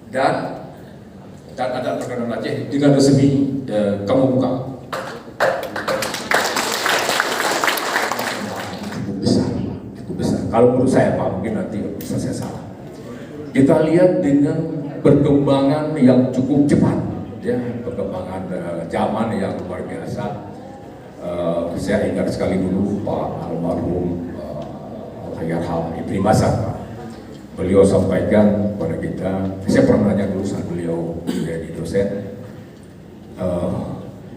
dan adat perkawinan Aceh dengan resmi kamu buka. Cukup besar. Kalau menurut saya Pak, mungkin nanti bisa saya salah. Kita lihat dengan perkembangan yang cukup cepat, ya, perkembangan zaman yang luar biasa. Saya ingat sekali dulu Pak almarhum Al-Hayarham Ibni Masad, beliau sampaikan kepada kita, saya pernah nanya dulu saat beliau menjadi dosen,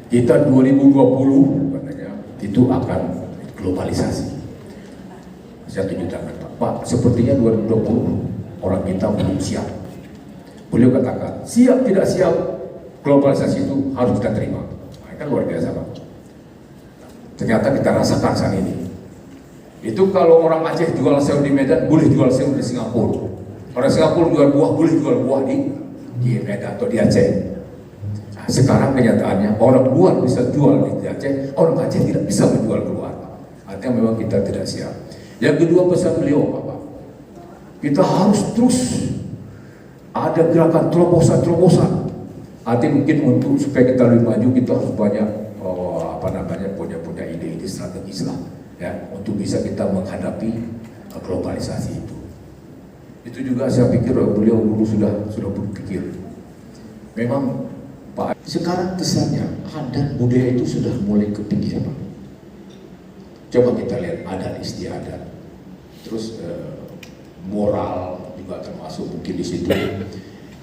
kita 2020 katanya itu akan globalisasi. Saya tunjuk tangan Pak, sepertinya 2020 orang kita belum siap. Beliau katakan, siap tidak siap globalisasi itu harus kita terima. Nah, kan luar biasa Pak. Ternyata kita rasakan saat ini. Itu kalau orang Aceh jual sewu di Medan, boleh jual sewu di Singapura. Orang Singapura jual buah, boleh jual buah di Medan atau di Aceh. Nah, sekarang kenyataannya orang luar bisa jual di Aceh, orang Aceh tidak bisa menjual keluar. Artinya memang kita tidak siap. Yang kedua pesan beliau Bapak, kita harus terus ada gerakan terobosan-terobosan. Artinya mungkin untuk supaya kita lebih maju, kita harus banyak punya ide-ide strategis lah, ya, untuk bisa kita menghadapi globalisasi itu. Itu juga saya pikir beliau dulu sudah berpikir. Memang Pak, sekarang kesannya adat budaya itu sudah mulai ke pinggir Pak. Coba kita lihat adat istiadat, terus moral juga termasuk mungkin di situ.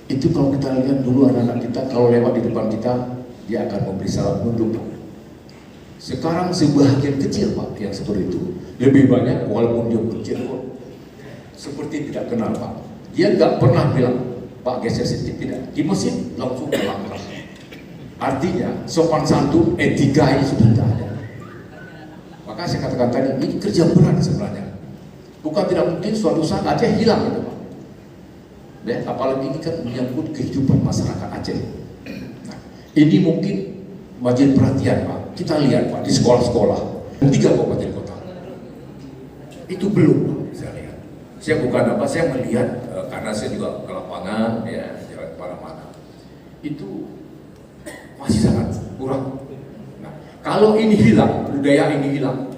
Itu kalau kita lihat dulu anak-anak kita kalau lewat di depan kita, dia akan memberi salam nunduk Pak. Sekarang sebahagian kecil Pak yang seperti itu. Lebih banyak walaupun dia kecil kok seperti tidak kenal Pak. Dia nggak pernah bilang Pak geser sedikit, tidak. Di masjid langsung melangkah. Artinya sopan santun, etika ini sudah tidak ada. Maka saya katakan tadi, ini kerja berat sebenarnya. Bukan tidak mungkin suatu saat Aceh hilang itu Pak. Dan apalagi ini kan menyangkut kehidupan masyarakat Aceh. Nah, ini mungkin wajib perhatian Pak. Kita lihat Pak di sekolah-sekolah 3 kabupaten kota itu belum Pak, saya lihat. Saya bukan apa, saya melihat karena saya juga ke lapangan, ya, jalan kemana-mana. Itu masih sangat kurang. Nah, kalau ini hilang, budaya ini hilang,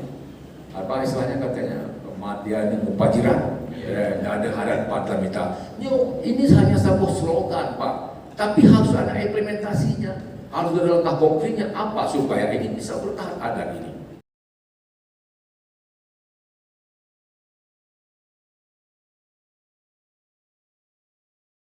apa istilahnya katanya kematian mupajiran, ya, ada hadat pada mita. Ini hanya sebuah slogan Pak, tapi harus ada implementasinya. Harus ada langkah konkretnya apa supaya ini bisa bertahan adat ini.